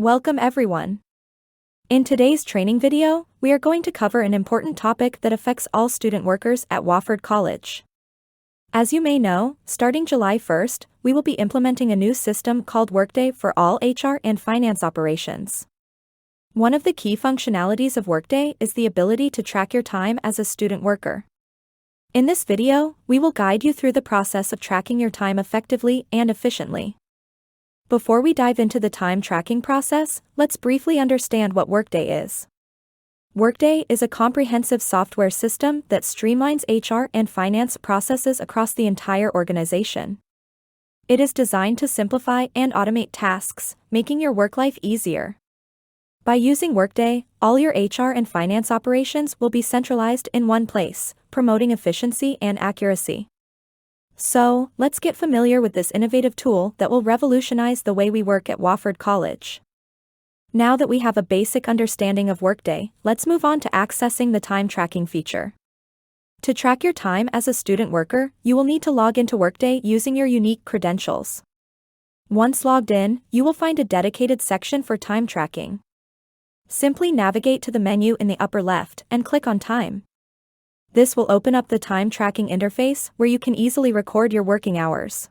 Welcome everyone. In today's training video, we are going to cover an important topic that affects all student workers at Wofford College. As you may know, starting July 1st, we will be implementing a new system called Workday for all HR and finance operations. One of the key functionalities of Workday is the ability to track your time as a student worker. In this video, we will guide you through the process of tracking your time effectively and efficiently. Before we dive into the time tracking process, let's briefly understand what Workday is. Workday is a comprehensive software system that streamlines HR and finance processes across the entire organization. It is designed to simplify and automate tasks, making your work life easier. By using Workday, all your HR and finance operations will be centralized in one place, promoting efficiency and accuracy. So, let's get familiar with this innovative tool that will revolutionize the way we work at Wofford College. Now that we have a basic understanding of Workday, let's move on to accessing the time tracking feature. To track your time as a student worker, you will need to log into Workday using your unique credentials. Once logged in, you will find a dedicated section for time tracking. Simply navigate to the menu in the upper left and click on Time. This will open up the time tracking interface where you can easily record your working hours.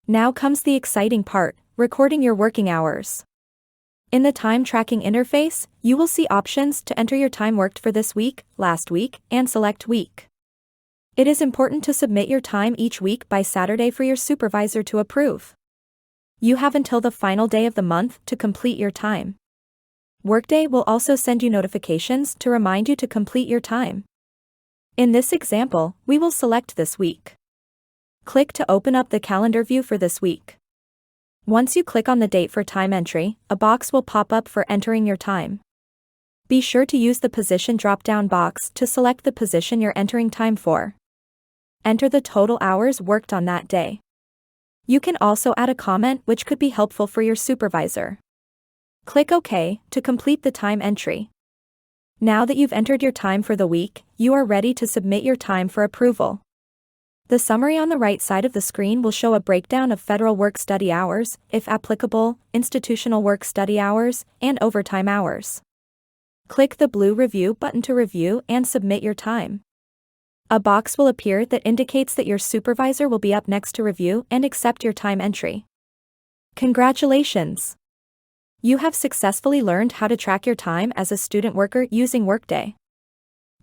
Now comes the exciting part, recording your working hours. In the time tracking interface, you will see options to enter your time worked for this week, last week, and select week. It is important to submit your time each week by Saturday for your supervisor to approve. You have until the final day of the month to complete your time. Workday will also send you notifications to remind you to complete your time. In this example, we will select this week. Click to open up the calendar view for this week. Once you click on the date for time entry, a box will pop up for entering your time. Be sure to use the position drop-down box to select the position you're entering time for. Enter the total hours worked on that day. You can also add a comment which could be helpful for your supervisor. Click OK to complete the time entry. Now that you've entered your time for the week, you are ready to submit your time for approval. The summary on the right side of the screen will show a breakdown of federal work-study hours, if applicable, institutional work-study hours, and overtime hours. Click the blue Review button to review and submit your time. A box will appear that indicates that your supervisor will be up next to review and accept your time entry. Congratulations! You have successfully learned how to track your time as a student worker using Workday.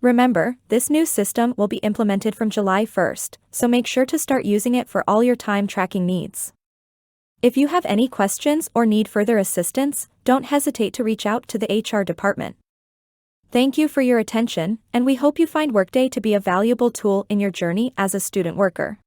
Remember, this new system will be implemented from July 1st, so make sure to start using it for all your time tracking needs. If you have any questions or need further assistance, don't hesitate to reach out to the HR department. Thank you for your attention, and we hope you find Workday to be a valuable tool in your journey as a student worker.